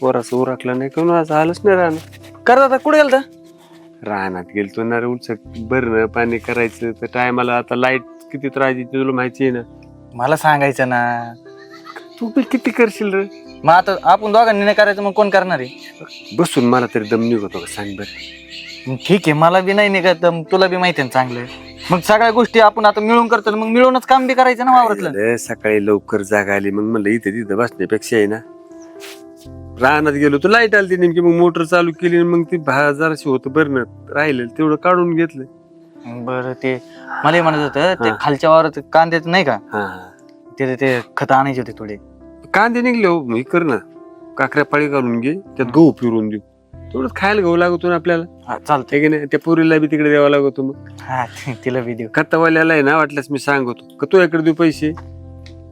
पोराचं उरकलं नाही कोणाचं आलंच नाही राहणार. करत आता कुठे गेलता? रानात गेलतो ना रे उलच भरणं पाणी करायचं तर टायमाला आता लाईट किती त्रास देते तुला माहिती आहे ना. मला सांगायचं ना. तू बी किती करशील रे. मग आता आपण दोघांनी नाही करायचं मग कोण करणार आहे? बसून मला तरी दम निघतो का सांग बरं. मग ठीक आहे, मला बी नाही निघत, तुला बी माहिती आहे ना चांगलं. मग सगळ्या गोष्टी आपण आता मिळून करतो, मग मिळूनच काम बी करायचं ना वावरातलं. अरे सकाळी लवकर जागा आली मग म्हणलं इथे तिथं बसण्यापेक्षा आहे ना रानात गेलो तर लाईट आली नेमकी मग मोटर चालू केली मग ती जराशी होतं भरणं राहिलं तेवढं काढून घेतलं. बरं ते मला म्हणत होतं ते खालच्या वावरात कांद्याचं नाही का, हा ते खत आणायचे होते थोडे. कांदे निघले हो मी कर ना काकऱ्या पाळी घालून घे त्यात गहू फिरून देऊ तेवढंच खायला गहू लागतो ना आपल्याला. चालतंय की नाही त्या पुरीला बी तिकडे द्यावा लागतो मग. हा तिला बी देऊ. खतावाल्याला आहे ना वाटल्यास मी सांगतो का तू इकडे देऊ पैसे.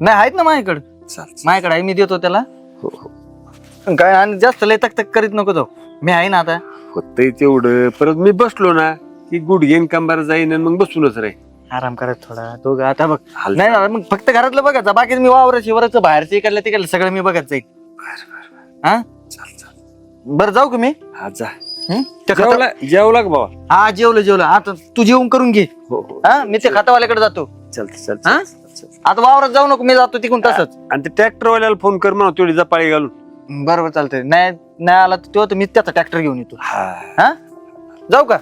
नाही आहेत ना माझ्याकडे. माझ्याकडे आहे, मी देतो त्याला. हो हो काय आणि जास्त लय तक तक करीत नको तो, मी आहे ना आता. होतंय तेवढं परत मी बसलो ना की गुडघेन कंबार जाईन आणि मग बसूनच राहील. आराम करत थोडा तो आता बघ. नाही ना मग फक्त घरातलं बघायचं, बाकी मी वावरच शिवराचं बाहेरचं इकडलं तिकडलं सगळं मी बघत जाईल. हा चाल चाल बरं जाऊ का मी? हा जा. जेवला का बाबा. हा जेवलं आता तू जेवण करून घे. हो हो हा मी ते खातावाल्याकडे जातो. चालतं हा आता वावरात जाऊ नको, मी जातो तिकडून तसंच. आणि ते ट्रॅक्टरवाल्याला फोन कर म्हणा तेवढी जपाळी घालून. बरोबर चालतंय. नाही आला तर मी त्याचा ट्रॅक्टर घेऊन येतो. हा जाऊ का?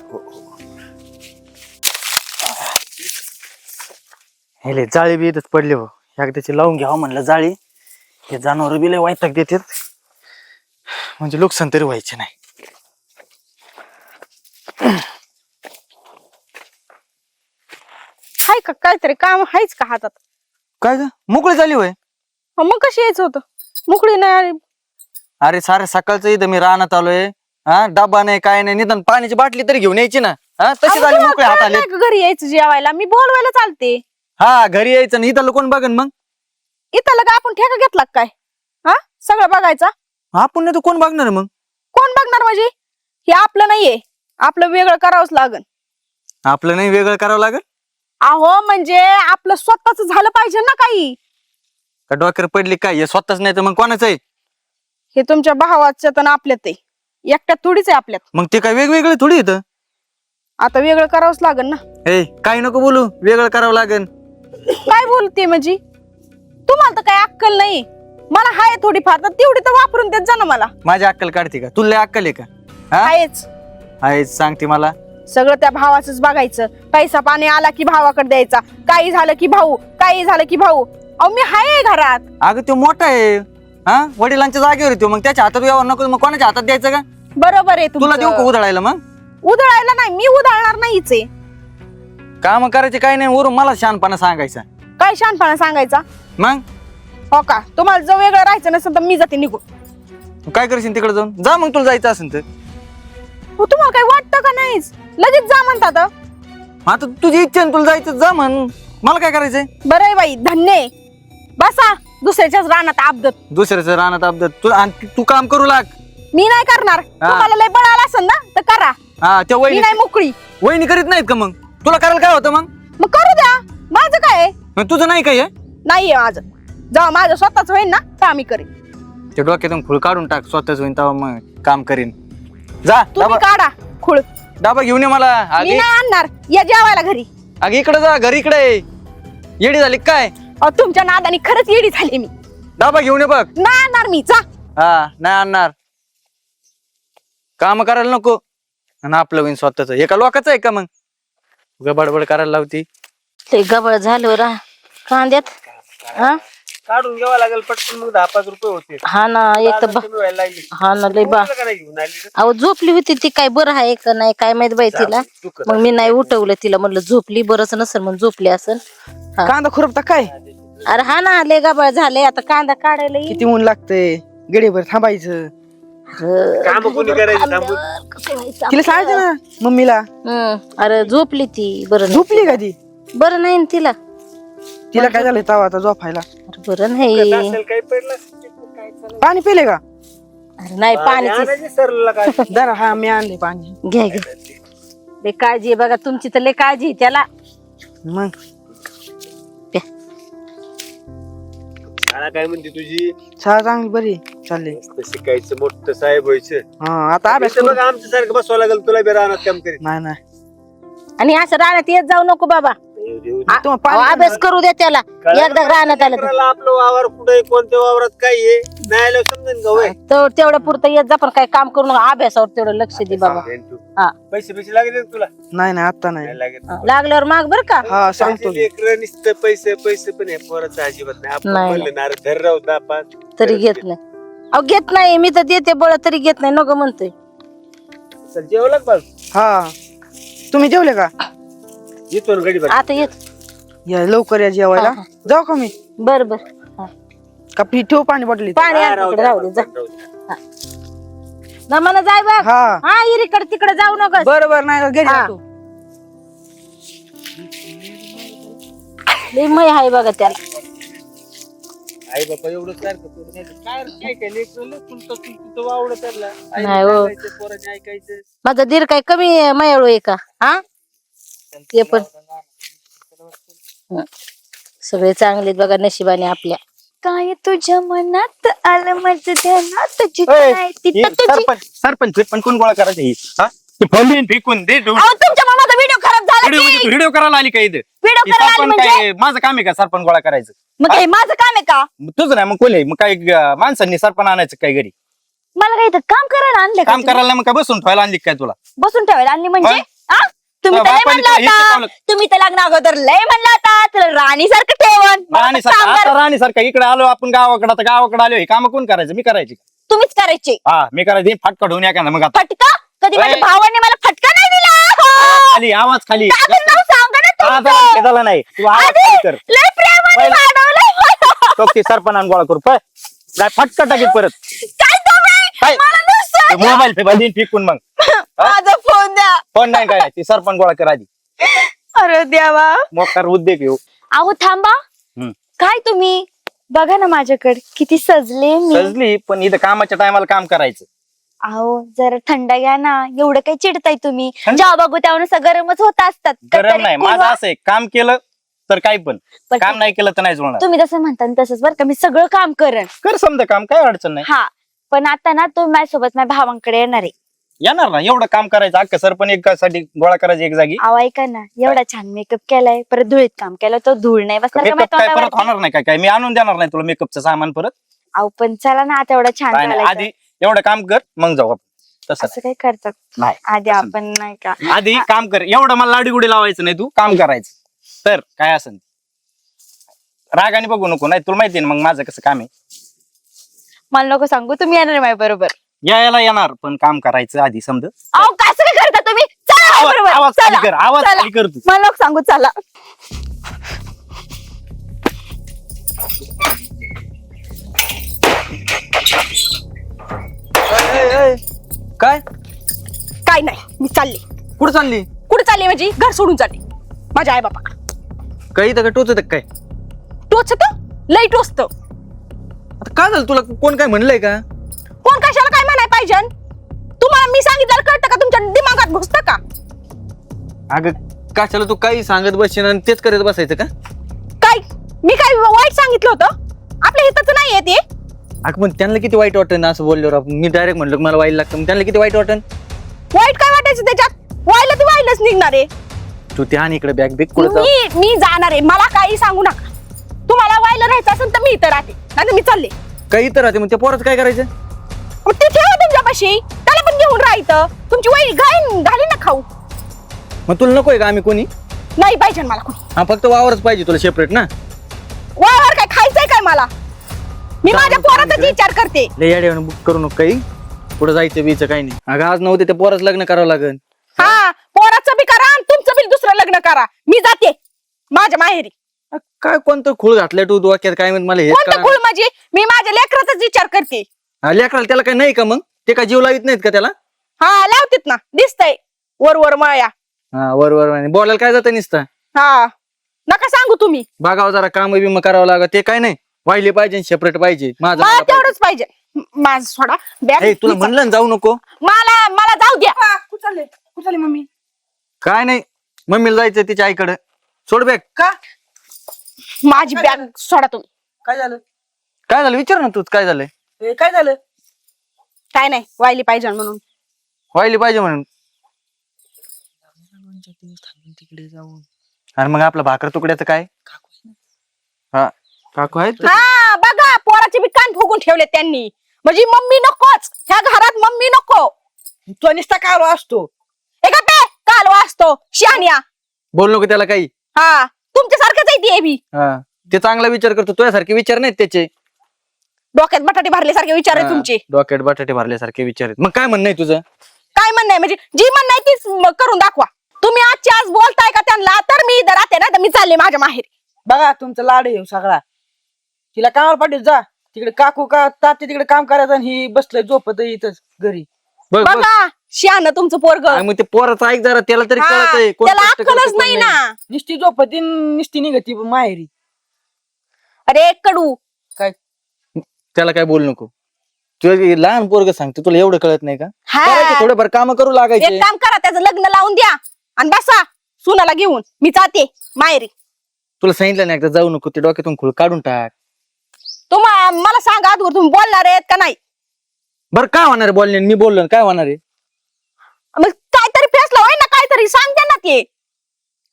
हे जाळी बी इथंच पडले हो, एकदाची लावून घ्यावं म्हणलं जाळी. हे जनावर बी लय वैताग देतात, म्हणजे नुकसान तरी व्हायचे नाही. हाय का काहीतरी काम हायच का हातात? काय ग मोकळी झाली होय? मग कशी यायचं होतं? मोकळी नाही आली. अरे सारे सकाळचं इथं मी रानात आलोय. हा डबा नाही काय नाही, निदान पाण्याची बाटली तरी घेऊन यायची ना. हा तशी झाली मोकळे हात आले. घरी यायचं जेवायला, मी बोलवायला चालते. हा घरी यायचं नाही, इथं कोण बघन मग? इथं लगा आपण ठेका घेतला काय? हा सगळं बघायचा. आपण नाही तर कोण बघणार मग? कोण बघणार म्हणजे? हे आपलं नाहीये, आपलं वेगळं करावंच लागन. आपलं नाही वेगळं करावं लागेल? अहो म्हणजे आपलं स्वतःच झालं पाहिजे ना काही. का डोक्यावर पडली काय? हे स्वतःच नाही तर मग कोणाचं आहे? हे तुमच्या भावाचं तर आपल्यात आहे, एकट्यात थोडीच आहे आपल्यात. मग ते काय वेगवेगळे थोडी येतं? आता वेगळं करावंच लागन ना. ए काही नको बोलू, वेगळं करावं लागेल. काय बोलते म्हणजे? तुम्हाला तर काय अक्कल नाही, मला हाय थोडीफार, तर तेवढी तर वापरून देत जा ना मला. माझी अक्कल काढते का? तुला अक्कल आहे का? आहेच आहेच सांगते मला. सगळं त्या भावाचंच बघायचं. पैसा पाणी आला की भावाकडे द्यायचा, काही झालं की भाऊ, काही झालं की भाऊ. अहो मी हाय घरात. अगं तो मोठा आहे, हा वडिलांच्या जागेवर येतो, मग त्याच्या हातात यावं नको, मग कोणाच्या हातात द्यायचं का? बरोबर आहे तुला देऊ का उधळायला? मग उधळायला नाही, मी उधळणार नाहीच आहे. काम करायचे काही नाही, वरून मला शहाणपणा सांगायचा. काय शहाणपणा सांगायचा? मग हो का? तुम्हाला जर वेगळं राहायचं नसेल तर मी जाते निघून. तू काय करशील तिकडे जाऊन? जा मग तुला जायचं असेल तर. हो तुम्हाला काही वाटतं का नाहीच? लगेच जा म्हणतात. आता तुझी इच्छा आहे, तुला जायचं जा म्हण, मला काय करायचंय? बरं आहे बाई, धन्य आहे. बसा दुसऱ्याच्याच रानात आपदत. दुसऱ्याचं रानात अपघात तू काम करू लाग. मी नाही करणार. तुम्हाला लय बळ आला असेल ना तर करा. हा त्या मी वहिनी नाही मोकळी. वहिनी करीत नाहीत का? मग तुला करायला काय होतं? मग करू द्या, माझं काय आहे? मग तुझं नाही काय आहे? नाहीये माझं. जेव्हा माझं स्वतःच होईल ना तेव्हा मी करेन. ते डोक्यातून खुळ काढून टाक, स्वतःच होईन तेव्हा मग काम करीन. जा तुम्ही डबा काढा खुळ. डबा घेऊन ये मला. मी नाही आणणार. या जेवायला घरी. अगे इकडे जा, घरी इकडे येडी झाली काय? अहो तुमच्या नादाने खरंच येडी झाली मी. डबा घेऊन ये बघ. नाही आणणार मी. जा. हा नाही आणणार. काम करायला नको आणि आपलं होईन स्वतःच. एका लोकांचं आहे का मग? गबडबड करायला लावती. ते गबळ झालं रा कांद्यात. हा काढून घ्यावा लागेल पटकन मग 10-5 रुपये होते. हा ना एक तर हा ना लय बा. अहो झोपली होती ती, काय बरं आहे का नाही काय माहित बाई तिला. मग मी नाही उठवलं तिला, म्हणलं झोपली बरंच नसेल म्हणून झोपली असेल. कांदा खुरपता काय? अरे हा ना लय गबळ झाले, आता कांदा काढायला येईल. किती ऊन लागतंय, गडीभर थांबायचं. काम कोणी करायचं थांबून? तिला सांगायचं ना मम्मीला. अरे झोपली ती. बरं झोपली का ती? बरं नाही ना तिला. तिला काय झालंय तवा आता झोपायला? अरे बरं नाही. पाणी पिले का? अरे नाही पाण्याची. जरा हा मी आणले पाणी. घ्या घ्या. लय काळजी आहे बघा तुमची, तर लय काळजी आहे त्याला. मग शाळा काय म्हणते तुझी? शाळा चांगली बरी चालली. मस्त शिकायचं, मोठं साहेब व्हायचं. हा आता अभ्यास इथं करू. बघ आमच्या सारखं बसवा लागेल तुला बी राहणार काम करीत. नाही नाही आणि असं राहण्यात येत जाऊ नको बाबा. तुम्हाला अहो, पाणी अभ्यास करू दे त्याला. एकदा राहण्यात आलं तर आपलं वावर कुठे कोणत्या वावरात काय आहे नाही आलं समजेल का होय? तेवढं पुरतं येत जा, पण काय काम करू नका. अभ्यासावर तेवढं लक्ष दे बाबा. हा. पैसे लागले तुला? नाही नाही आता नाही. नाही लागत. लागल्यावर माग बर का. हा सांगतो की. लेकरं नुसतं पैसे पैसे पण आहे पोराचं अजिबात नाही. आपण नाही. म्हणलं ना अरे घर राहू दहा पाच तरी घेत नाही. अहो घेत नाही, मी तर देते बळ तरी घेत नाही. नको म्हणतोय. चल जेवलं बघ. हा तुम्ही जेवले का? येतो ना गडी आता येत. या लवकर या जेवायला. हा, जाऊ का मी? बर बर. का पी ठेवू पाणी बॉटली? पाणी आणतो, राहू दे जा. ना मला जाय बघ. हा हा इकडे तिकडे जाऊ नका. बरं बरं नाही घरी हा. जातो. लई मै आहे बघा त्याला. आई बाबा एवढं सारखं करू नये. काय रे, काय काय लेकरं लय तुमचं वावडं त्याला. आई नाही हो. ऐकायचं, पोरांनी ऐकायचं. माझा दीर काय कमी मयाळू आहे का? हा ते पण सगळे चांगले बघा नशिबाने आपल्या. काय तुझ्या मनात आलं माझं ध्यानात जिथं ओय, नाही तिथं हे तुझी. सरपंच पण कोण गोळा करायचं ही? हा? ते फोडून फेकून दे अहो तुमच्या मामाचा व्हिडिओ खराब झाला की व्हिडिओ करायला आली का इथं? व्हिडिओ हे करायला आली सरपंच म्हणजे काय माझं काम आहे का सरपंच गोळा करायचं? मग हे माझं काम आहे का? मग तुझं नाही मग कोण आहे? मग काय माणसांनी सरपंच आणायचं काय घरी? मला काय इथं काम करायला आणलं का काम तुम्ही? करायला मग काय बसून ठेवायला आणली काय तुला? बसून ठेवायला आणली म्हणजे होय. हा? तुम्ही तर लय बापाने म्हणला हे शिकवलं. होता तुम्ही तर लग्न अगोदर लय म्हणला होता तुला राणी सारखं ठेवण राणी सारखं आता राणी सारखं इकडे आलो आपण गावाकडे, आता गावाकडे आलो हे काम कोण करायचं? मी करायची का? तुम्हीच करायचे. हा मी करायची. फाटका ढोऊन या का मग आता फटका कधी माझ्या ओय. भावाने मला फटका नाही दिला हो. खाली आवाज खाली दादर नाव सांगा ना तुमचं. आता केला नाही तू आवाज आधी खाली कर. लय प्रेमाने पहिलं. वाढवलंय. तो ते सरपंच गोळा करू पळ. नाही फटका टाकीत परत काय तुम्ही काय? मला नुसतं मोबाईल फेबाईल फेकून मग माझा फोन द्या. फोन नाही काय ती सरपंच गोळा कर आधी. अरे देवा. मोकार उद्योग येऊ अहो थांबा. हम्म. काय तुम्ही बघा ना माझ्याकडे किती सजले मी. सजली पण इथं कामाच्या टायमाला काम करायचं. अहो जरा थंड घ्या ना. एवढं काही चिडताय तुम्ही. थंड? जेव्हा बघू तेव्हा नुसतं गरमच होत असतात. गरम तरी नाही कुरवा- माझं असं आहे काम केलं तर काही पण पण काम नाही केलं तर नाही जुळणार. तुम्ही जसं म्हणता ना तसंच बरं का मी सगळं काम करेन. कर समजा काम काय अडचण नाही. हा पण आता ना तुम्ही माझ्यासोबत माझ्या भावांकडे येणार आहे. येणार ना एवढं काम करायचं अख्खं सरपंच एकासाठी गोळा करायचं एक जागी. अहो ऐका ना एवढा छान मेकअप केलाय परत धुळीत काम केलं तर धूळ नाही बसणार का मेकअप माझ्या काय परत तोंडावर? होणार नाही काय मी आणून देणार नाही तुला मेकअपचं सामान परत. अहो पण चला ना आता एवढं छान काय नाही घालायचं. आधी एवढं काम कर मग जाऊ आपण. तसं असं काही करतात नाही आधी आपण नाही का. नाही. आधी काम कर एवढं मला लाडी गुडी लावायचं नाही तू काम करायचं तर काय असेल रागाने बघू नको. नाही तुला माहिती ना मग माझं कसं काम आहे. मला नको सांगू तुम्ही येणार माझ्या बरोबर. यायला येणार पण काम करायचं आधी समज. अहो कसं काय करता तुम्ही. चला माझ्याबरोबर. आवाज चला. खाली कर आवाज चला. खाली कर तू. मला नको सांगू चला. काय काय नाही मी चालले. कुठं चालली? कुठे चालली म्हणजे घर सोडून चालली माझ्या आई बाबा. काही तर टोचत काय? टोचत लई टोचत. आता काय झालं तुला? कोण काय म्हणलंय का? कोण कशाला काय म्हणाय पाहिजे? तुम्हाला मी सांगितलं कळतं का? तुमच्या दिमागात घुसतं का? अगं कशाला तू काही सांगत बसशील आणि तेच करत बसायचं का? काय मी काय वाईट सांगितलं होतं? आपल्या हिताचं नाहीये ते. अगं पण त्यांना किती वाईट वाटन असं बोलल्यावर आपण. मी डायरेक्ट म्हणलं की मला वाईट लागतं मग त्यांना किती वाईट वाटन? वाईट काय वाटायचं त्याच्यात? व्हायला ते व्हायलाच निघणार आहे. तू त्या आणि इकडे बॅग बिग कुठं मी जाणार आहे. मला काही सांगू नका. तुम्हाला व्हायला राहायचं असेल तर मी इथं राहते नाही मी चालले. काही तर राहते मग त्या पोराचं काय करायचं? मग ते ठेवा तुमच्यापाशी. त्याला पण घेऊन राहायचं. तुमची वही घाली ना खाऊ. मग तुला नकोय का आम्ही कोणी? नाही पाहिजे मला कोणी. हा फक्त वावरच पाहिजे तुला सेपरेट ना. वावर काय खायचंय काय मला? मी माझ्या पोराचाच विचार करते. लय याड्यावर बुक करू नको काही. पुढे जायचं बीचं काही नाही. अगं आज नव्हते त्या पोराचं लग्न करावं लागेल. हा पोराचं बी करा आणि तुमचं बी दुसरं लग्न करा. मी जाते माझ्या माहेरी. काय कोणतं खूळ घातलंय तू डोक्यात काय म्हणत मला हे कोणतं कुळ म्हणजे? मी माझ्या लेकराचाच विचार करते. लेकराला त्याला काय नाही का मग? ते काय जीव लावित नाहीत का त्याला? हा लावतेत ना. दिसतंय वर वर माया. हा वर बोलायला काय जातं नुसतं. हा नका सांगू तुम्ही. बघावं जरा काम बिम करावं लागत. ते काय नाही वाहिले पाहिजे सेपरेट पाहिजे. माझं मला मला पाहिजे. तेवढंच पाहिजे. माझ सोडा बॅग. हे, तुला म्हणलं ना जाऊ नको. मला जाऊ द्या. कुठे मम्मी? काय नाही मम्मीला जायचं तिच्या आईकडे. सोड बॅग. का? माझी बॅग सोडा तुम्ही. काय झालं? काय झालं विचार ना तूच काय झालंय. काय झालं? काय नाही वायली पाहिजे म्हणून. व्हायला पाहिजे म्हणून. तिकडे जाऊन आणि मग आपलं भाकर तुकड्याचं काय. हा काकू आहेत. हा बघा पोराचे बी कान फुगून ठेवले त्यांनी. म्हणजे मम्मी नकोच ह्या घरात, मम्मी नको. तो निस्ता कालो असतो. एका पे कालवा असतो शहाण्या. बोल नको त्याला काही. हा तुमच्यासारखंच आहे ते बी. हा ते चांगला विचार करतो, तुझ्यासारखे विचार नाहीत त्याचे. डोक्यात बटाटे भरल्यासारखे विचार आहे हा, तुमचे. डोक्यात बटाटे भरल्यासारखे विचार आहेत. मग काय म्हणणं आहे तुझं. काय म्हणणं आहे म्हणजे जी म्हणणं आहे तीच करून दाखवा. तुम्ही आजची आज बोलताय का त्यांना तर मी इथं राहते ना, तर मी चालले माझ्या माहेरी. बघा तुमचा लाड आहे सगळा. तिला कामाला पाठवत जा. तिकडे काकू का तात्या तिकडे काम करायचं आणि ही बसलंय झोपत इथंच घरी. बघ बघ. बघा शहाणं तुमचं पोरग. आणि मग ते पोराचं ऐक जरा, त्याला तरी कळतंय कोण त्याला कष्ट करतं, अक्कलच कोण नाही ना. निस्ती झोपती निस्ती निघती माहेरी. अरे कडू काय त्याला काय बोलू नको. तुझं लहान पोरग सांगतो, तुला एवढं कळत नाही का. हा करायचे थोडेफार काम करू लागायचे. एक काम करा त्याचं लग्न लावून द्या आणि बसा सुनाला घेऊन. मी जाते माहेरी. तुला सांगितलं नाही एकदा जाऊ नको, ते डोक्यातून खूळ काढून टाक. मला सांगा आजवर तुम्ही बोलणार आहेत का नाही. बरं काय होणार आहे बोलणे, मी बोललो ना, काय होणार आहे. मग काहीतरी फैसला होईन ना, काहीतरी सांगते ना ते.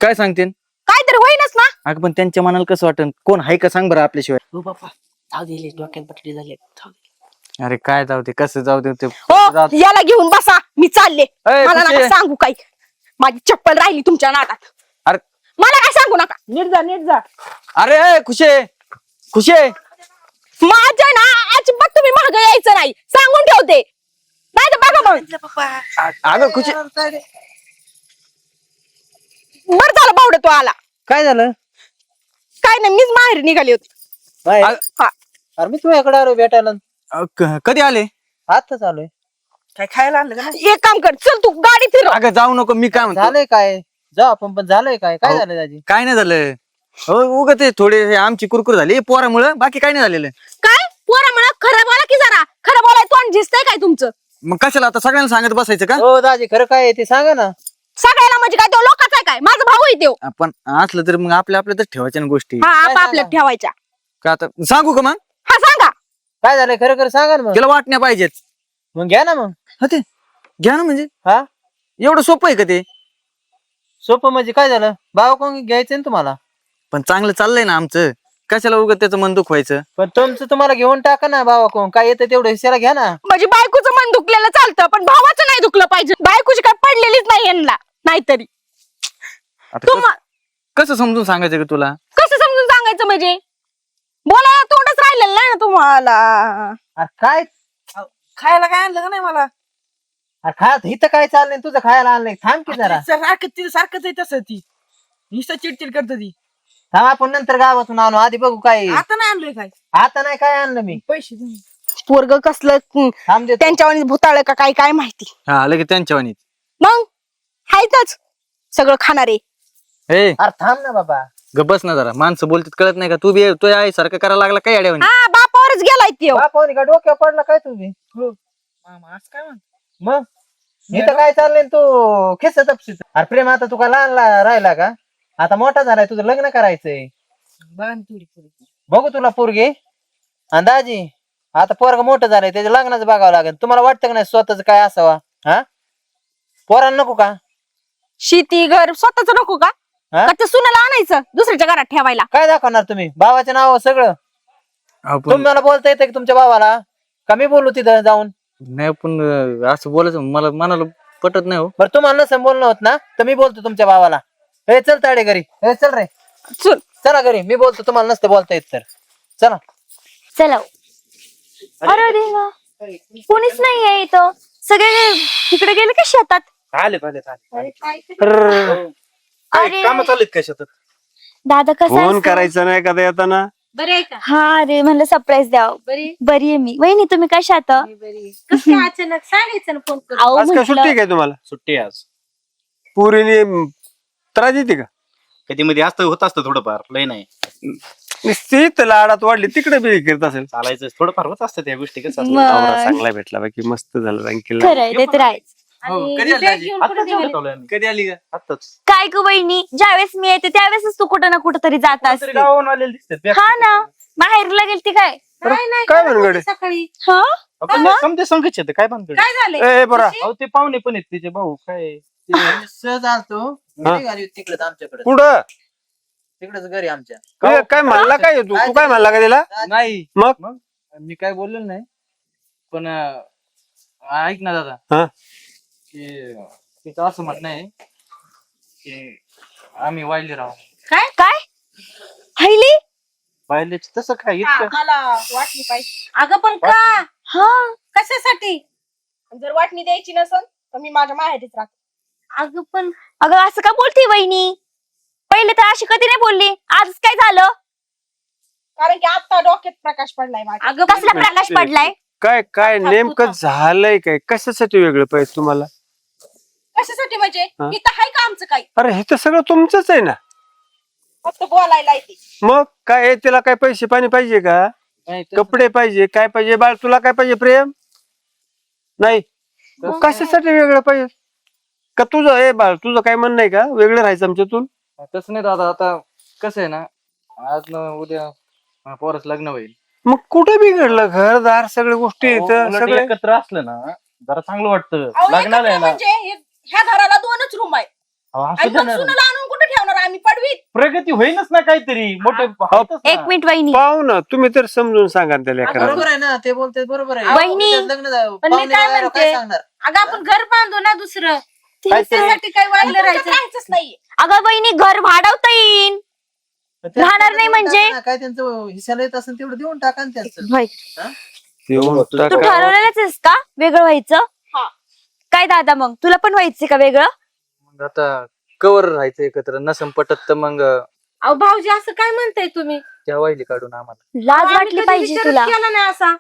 काय सांगते. काहीतरी होईनच ना. अगं पण त्यांच्या मनाला कसं वाटन, कोण आहे का सांग बरं आपल्याशिवाय. हो बापा जाऊ दिले डोक्यात बटाटे झाले. जाऊ दे. अरे काय जाऊ दे, कसं जाऊ दे ते. हो याला घेऊन बसा, मी चालले. ए, मला खुशी. नका सांगू काही. माझी चप्पल राहिली तुमच्या नादात. अरे मला काय सांगू नका. नीट जा नीट जा. अरे खुशे खुशे. माझ्या ना अजिबात तुम्ही मागं यायचं नाही, सांगून ठेवते. नाही तर बघा मग. अगं खुशे बरं झालं बावडे तो आला. काय झालं. काय नाही मीच माहेरी निघाली होती. हा. अरे मी तुझ्याकडे आलो भेटायला. कधी आले. आताच आलोय. काय खायला आणलं का नाही? एक काम कर, चल तू गाडी फिरव. अगं जाऊ नको, मी काय म्हणतो. झालंय काय जाऊ आपण, पण झालंय काय काय हो. झालंय दाजी. काय नाही झालं. हो उगत ते थोडे हे आमची कुरकुर झाली पोरामुळे, बाकी काय नाही झालेलं. काय पोरा म्हणा खरं बोला की जरा. खरं बोलाय तोंड झिजतंय काय तुमचं. मग कशाला आता सगळ्यांना सांगत बसायचं का. हो दाजी खरं काय आहे ते सांगा ना. सगळ्याला म्हणजे काय तो लोकांचा आहे काय. माझा भाऊ आहे तो. आपण असलं तर मग आपल्या आपल्यातच ठेवायच्या ना गोष्टी. हा काय आपापल्यात सांगा? ठेवायच्या. का आता सांगू का मग. हा सांगा. काय झालंय खरं खरं सांगा ना मग. त्याला वाटण्या पाहिजेत. मग घ्या ना मग. हा ते घ्या ना, म्हणजे हा एवढं सोपं आहे का ते. सोपं म्हणजे काय झालं, भाव कोण घ्यायचं ना तुम्हाला. पण चांगलं चाललंय ना आमचं, कशाला उगत त्याचं मन दुखवायचं. पण तुमचं तुम्हाला घेऊन टाका ना भावा कोण, काय येतं तेवढं हिस्साला घ्या ना. म्हणजे बायकोचं मन दुखलेलं चालतं पण भावाचं नाही दुखलं पाहिजे. बायकोची काय पडलेलीच नाही यांना. नाहीतरी आता तुम कसं समजून सांगायचं का तुला. कसं समजून सांगायचं म्हणजे. बोलायला तोंडच राहिलेलं नाही ना तुम्हाला. अरे काय खायला काय आणलं का नाही मला. अरे खा इथं काय चाललंय तुझं खायला आणलंय. थांब की जरा. सारखं तिथं सारखंच आहे तसं ती. नुसतं चिडचिड करत ती. थांब आपण नंतर गावातून आणू, आधी बघू काय आहे. आता नाही आणलोय काय. आता नाही काय आणलं मी. पैसे दे. पोरग कसलं थांब देतो. त्यांच्यावानी भुताळ का काय काय माहिती. हा लगेच त्यांच्या वाणीत. मग हायतच सगळं खाणारे. ए अरे थांब ना बाबा. गबस ना जरा, माणसं बोलतात कळत नाही का. तू बी तो आहे सारखं करायला लागला काय अड्यावानी. हा बापावरच गेलाय त्यो. बापावनी का डोक्यावर पडला काय तुम्ही. मामा असं काय म्हणतो. मग इथं काय चाललंय तू खेस तपशील. अरे प्रेम आता तुका लहान राहिला का, आता मोठा झालाय, तुझं लग्न करायचंय. बघा ना तेवढी पोरगी. बघू तुला पोरगी. अंदाजी आता पोरग मोठं झालंय, त्याच्या लग्नाचं बघावं लागेल. तुम्हाला वाटतं का नाही स्वतःच काय असावा. हा पोरांना नको का. शेती घर स्वतःच नको का. हा? का ते सुनाला आणायचं दुसऱ्याच्या घरात ठेवायला. काय दाखवणार तुम्ही भावाच्या नाव सगळं. आपण तुम्हाला बोलता येतं की तुमच्या भावाला, का मी बोलू तिथं जाऊन. नाही पण असं बोलायचं मला मनाला पटत नाही हो. बरं तुम्हाला नसेल बोलणं होत ना, तर मी बोलतो तुमच्या भावाला. हे चल ताडे घरी. हे चल रे चल. चला घरी, मी बोलतो. तुम्हाला नसतं बोलता येत तर चला. चला. अरे देवा कोणीच नाही आहे इथं. सगळे तिकडे गेले का शेतात. आले अरे काम चालत काय शेतात. दादा कसा फोन आहेस? करायचा नाही का येताना. बरे आहे का. हा अरे म्हणलं सरप्राईज द्यावं. बरी आहे मी. वहिनी तुम्ही कशात. कसं काय अचानक सांगायचं ना फोन करून. अहो आज काय सुट्टी म्हटलं आहे काय तुम्हाला. सुट्टी आहे आज. पुरीने त्रास देते का. कधी मध्ये असतं होत असतं थोडंफार, लय नाही. निश्चित लाडात वाढली तिकडे बी करत असेल. चालायचं थोडंफार होत असतं त्या गोष्टी. कसं असतं. मग. नवरा चांगला भेटला बाकी मस्त झालं रँकीला. खरंय ते तर आहेच. आणि कधी आली bag आजी? घेऊन आत्ताच कुठे निघाली? चाललोय आम्ही. कधी आली का. आत्ताच. काय ग वहिनी, ज्यावेळेस मी येते त्यावेळेसच तू कुठं ना कुठं तरी जात तरी असते. गावाहून आलेले दिसतात. हा ना माहेरला गेलती काय. काय भानगड आहे? सकाळी हा समजे संकट येतं काय भानगड काय झाले ए बरा अहो ते पाहुणे पण आहेत तिचे भाऊ काय सहज आलतो हा? निघाली तिकडे आमच्याकडे कुठं तिकडेच घरी आमच्या काय म्हणला काय तू काय म्हणला का तिला नाही मग मी काय बोललो नाही पण ऐक ना दादा हा की तिचं असं म्हणणं आहे की आम्ही वाहिले राहू काय काय हायली वाहिले तसं काय हा, इतकं मला वाटणी पाहिजे. अगं पण का हा कशासाठी जर वाटणी द्यायची नसेल तर मी माझ्या माहेरीच राहते. अगं पण अगं असं का बोलते वहिनी पहिले तर अशी कधी नाही बोलली आज काय झालं कारण की आता डोक्यात प्रकाश पडलाय माझ्या. अगं पण कसला प्रकाश पडलाय काय काय नेमकं झालंय काय कशासाठी वेगळं पाहिजे तुम्हाला कशासाठी म्हणजे हा? इथं आहे का आमचं काही अरे हे तर सगळं तुमचंच आहे ना फक्त बोलायला येते. मग काय आहे, तिला काय पैसे पाणी पाहिजे का नाही तसं- कपडे पाहिजे काय पाहिजे बाळ तुला काय पाहिजे प्रेम नाही मग कशासाठी वेगळं पाहिजे का तुझं ए बाळ तुझं काय म्हणणं आहे का वेगळं राहायचं आमच्यातून तसं नाही दादा आता कसं आहे ना आज न उद्या पोरच लग्न होईल मग कुठे बिघडलं घरदार सगळ्या गोष्टी इथं उलट सगळे एकत्र असलं ना जरा चांगलं वाटतं अहो, लग्नाला एकत्र आहे ना म्हणजे ह्या घराला 2च रूम आहे अहो, असू आणि दे मग ना. सुनाला आणून कुठे ठेवणार आम्ही पडवीत. प्रगती होईनच ना काहीतरी मोठे व्हायचंच ना. एक मिनिट वहिनी पाहू ना तुम्ही तर समजून सांगा ना त्याला एखादं. बरोबर आहे ना ते बोलते बरोबर आहे वहिनी. उद्या लग्न झालं, पण मी पाहुणे काय वगैरे म्हणते? काय सांगणार अगं आपण घर बांधू ना दुसरं काहीतरी- त्यासाठी काय वाहिलं तुमच्यात राहायचं राहायचंच नाहीये. अगं वहिनी घर भाडवता येईन पण ते राहणार आपल्याला नाही देऊन म्हणजे? टाका ना, काय त्यांचं हिस्साला येत असेल तेवढं देऊन टाका ना त्यांचं भाई, देऊन तू टाका. ठरवलेलंच आहेस का वेगळं व्हायचं हा. काय दादा मग तुला पण व्हायचं का वेगळं मग आता कवर राहायचं एकत्र नसं पटत तर मग अहो भाऊजी असं काय म्हणताय तुम्ही त्या वाहिली काढून आम्हाला लाज आम्ही वाटली कधी पाहिजे विचारच तुला केला नाही असा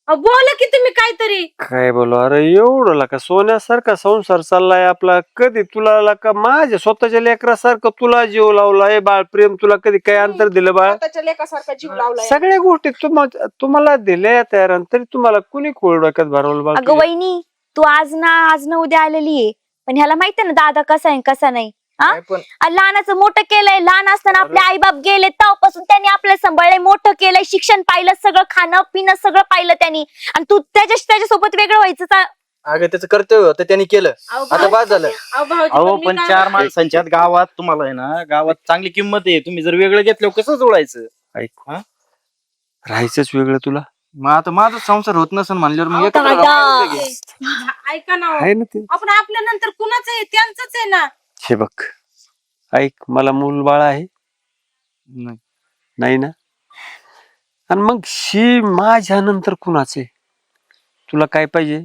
अहो, बोला की तुम्ही काहीतरी काय बोलू अरे एवढं का सोन्यासारखा संसार चाललाय आपला कधी तुला का माझ्या स्वतःच्या लेकरासारखं तुला जीव लावला हे बाळ प्रेम तुला कधी काय अंतर दिलं बाळ स्वतःच्या लेकासारखा जीव लावलाय. सगळ्या गोष्टी तुम्हाला दिल्या तयार आणि तरी तुम्हाला कुणी खोड डोक्यात भरवलं बाळ अगं वहिनी तू आज ना उद्या आलेली आहे पण ह्याला माहितीये ना दादा कसा आहे कसा नाही हा? नाही पण आणि लहानाचं मोठं केलंय लहान असताना आपले आई बाप गेले तेव्हापासून त्यांनी आपल्याला सांभाळलंय मोठं केलंय शिक्षण पाहिलं सगळं खाणं पिणं सगळं पाहिलं त्यांनी आणि तू त्याच्यासोबत वेगळं व्हायचं अगं त्याचं कर्तव्य होतं त्यांनी केलं अहो, आता बाद झालं अहो, भाऊजी, अहो मी पण काय चार म्हणते? माणसांच्यात गावात तुम्हाला आहे ना गावात चांगली किंमत आहे तुम्ही जर वेगळं घेतलं कसं जोडायचं ऐक हा? राहायचंच वेगळं तुला मग आता माझा संसार होत नसेल म्हणल्यावर मग अहो, एकत्र दादा. राहावं लागेल. ऐका ना हो. आहे ना ते आपण आपल्या नंतर कुणाचं आहे त्यांचंच आहे ना हे बघ ऐक मला मूल बाळ आहे नाही. नाही ना आणि मग शी माझ्या नंतर कुणाचे तुला काय पाहिजे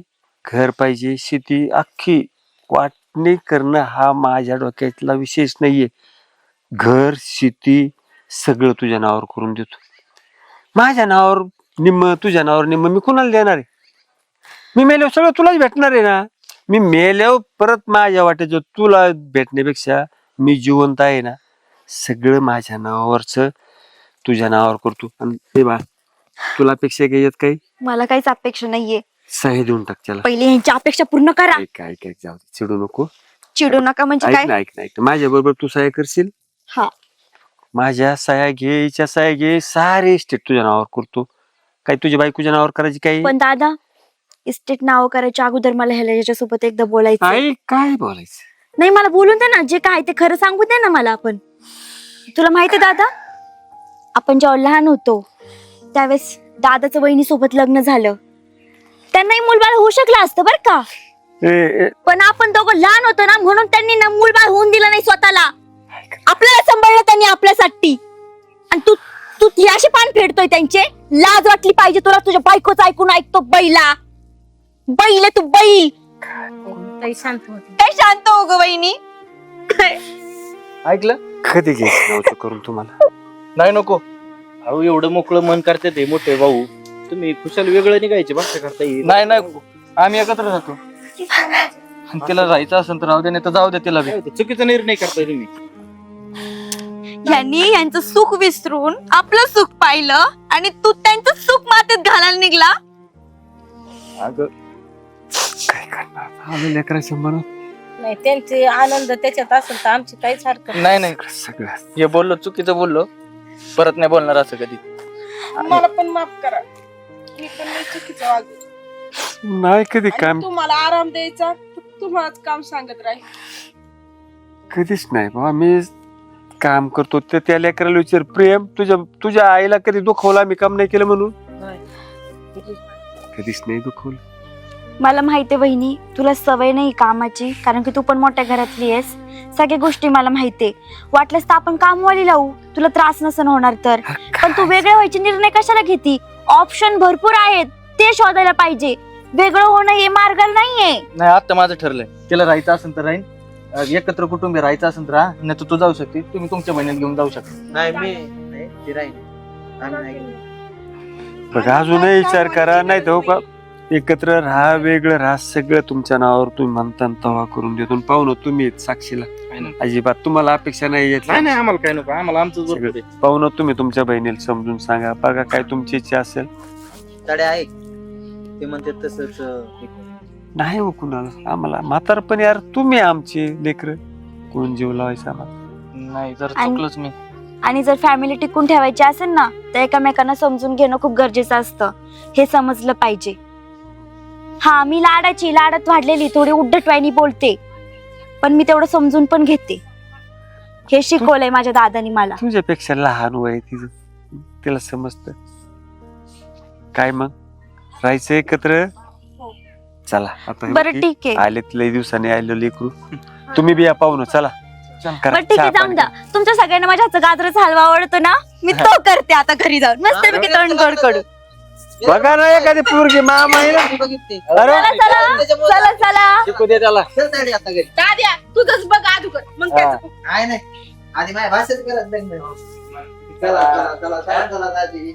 घर पाहिजे शेती अख्खी वाटणी करणं हा माझ्या डोक्यातला विशेष नाहीये घर शेती सगळं तुझ्या नावावर करून देतो माझ्या नावावर निम्म तुझ्या नावावर निम्म मी कुणाला देणार आहे मी मेल्यावर सगळं तुलाच भेटणार आहे ना मी मेल्यावर परत माझ्या वाट्याचं तुला भेटण्यापेक्षा मी जिवंत आहे ना सगळं माझ्या नावावरच तुझ्या नावावर करतो आणि हे बा तुला अपेक्षा काही येत काही मला काहीच अपेक्षा नाहीये सही देऊन टाक त्याला पहिले ह्यांची अपेक्षा पूर्ण करा ऐक ऐक ऐक जाऊ दे, चिडू नको चिडू नका म्हणजे ऐक काय ना ऐक ना ऐक माझ्या बरोबर तू सह्या करशील हा माझ्या सह्या घे हिच्या सह्या घे सारे स्टेट तुझ्या नावावर करतो काही तुझ्या बायकोच्या नावावर करायची काही पण दादा इस्टेट नाव करायच्या अगोदर मला ह्याच्यासोबत एकदा बोलायचं आई काय बोलायचं नाही मला बोलून दे ना जे काय ते खरं सांगू दे ना मला आपण तुला माहितीये दादा आपण जेव्हा लहान होतो त्यावेळेस दादाचं वहिनीसोबत लग्न झालं त्यांनाही मूलबाळ होऊ शकलं असतं बरं का पण आपण दोघं लहान होतो ना म्हणून त्यांनी ना मूलबाळ होऊन दिलं नाही स्वतःला आपल्याला सांभाळलं त्यांनी आपल्यासाठी आणि तू तू ती अशी पान फेडतोय त्यांचे लाज वाटली पाहिजे तुला तुझ्या बायकोच ऐकून ऐकतो बैला बैल तू बैल ताई शांत होती काय शांत हो ग वहिनी ऐकलं कधी घ्यायचं नव्हतं करून तुम्हाला नाही नको अहो एवढं मोकळं मन करते ते मोठे भाऊ तुम्ही खुशाल वेगळं निघायचे भाषा करता येईल नाही नाही आम्ही एकत्र राहतो आणि तिला राहायचं असेल तर राहू दे नाही तर जाऊ दे तिला बी. चुकीचा निर्णय करताय तुम्ही यांनी यांचं सुख विसरून आपलं सुख पाहिलं आणि तू त्यांचं सुख मातीत घालायला निघला अगं काय करणार आम्ही लेकराच्या मनात नाही त्यांचे आनंद त्याच्यात असेल तर आमची काहीच हरकत नाही. नाही नाही सगळं हे बोललो चुकीचं बोललो परत नाही बोलणार असं कधी मला पण माफ करा, मी पण लय चुकीचं वागले. नाही कधी आणि काम तुम्हाला आराम द्यायचा तर तुम्हालाच काम सांगत राहील. कधीच नाही बाबा. मी काम करतो ते त्या लेकराला विचार, प्रेम तुझ्या आईला कधी दुखवला मी काम नाही केलं म्हणून? कधीच नाही दुखवलं. मला माहितीये बहिणी, तुला सवय नाही कामाची, कारण की तू पण मोठ्या घरातली आहेस. सगळ्या गोष्टी मला माहितीये. वाटलंच तर आपण कामवाली लावू, तुला त्रास नसन होणार तर. पण तू वेगळे व्हायचे निर्णय कशाला घेती? ऑप्शन भरपूर आहेत, ते शोधायला पाहिजे. वेगळं होणं हे मार्ग नाहीये. नाही आता माझं ठरलंय, तिला राहायचं असेल तर राहीन, एकत्र कुटुंबी राहायचं असेल तर राहा, नाही तर तू जाऊ शकते. तुम्ही तुमच्या बहिणीला घेऊन जाऊ शकता. नाही मी नाही, ती राहील. आम्ही नाही गेलो. बघा अजूनही विचार करा, नाही तर हो का एकत्र राहा वेगळं राहा, सगळं तुमच्या नावावर तुम्ही म्हणता तवा करून देतो. पाहुणं तुम्ही आहेत साक्षीला, अजिबात तुम्हाला अपेक्षा नाही येत. नाही नाही आम्हाला काय नको, आम्हाला आमचं जोर सगळं पाहुणं तुम्ही तुमच्या बहिणीला समजून सांगा. बघा काय तुमची इच्छा असेल. तडे ऐक, ते म्हणते तसंच हे करू. नाही हो कुणाला, आम्हाला म्हातारपण यार तुम्ही आमचे लेकर, कोण जीव लावायचा आम्हाला? नाही जर आणि- चुकलंच मी. आणि जर फॅमिली टिकून ठेवायची असेल ना, तर एकमेकांना समजून घेणं खूप गरजेचं असतं. हे समजलं पाहिजे. हा, मी लाडात वाढलेली, थोडी उद्धटवाणी बोलते, पण मी तेवढं समजून पण घेते. हे शिकवलंय माझ्या दादानी मला. तुझ्यापेक्षा लहान वय तिचं, तिला समजत. काय मग राहायचं एकत्र? चला आता हे बरं बघ, ठीक आहे. आले लई दिवसाने आलो लेकरू. तुम्ही बी या पाहुणं, चला करा बरं ठीक आहे, चहा जाऊन द्या. पाणी. तुमच्या सगळ्यांना माझ्या हातचा गाजराचा हलवा आवडतो ना, मी तो करते आता घरी जाऊन मस्तपैकी तोंड गोड कडू. बघा ना एखादी पोरगी मामा आहे ना. बघितली. अरे चला चला. शिकू दे त्याला. चल तडे आता घरी. दाद्या तुझंच बघ अगोदर, मग त्याचं बघ. नाही नाही, आधी माझ्या भाषेत करत नाही. चला चला चला चला चला दाजी.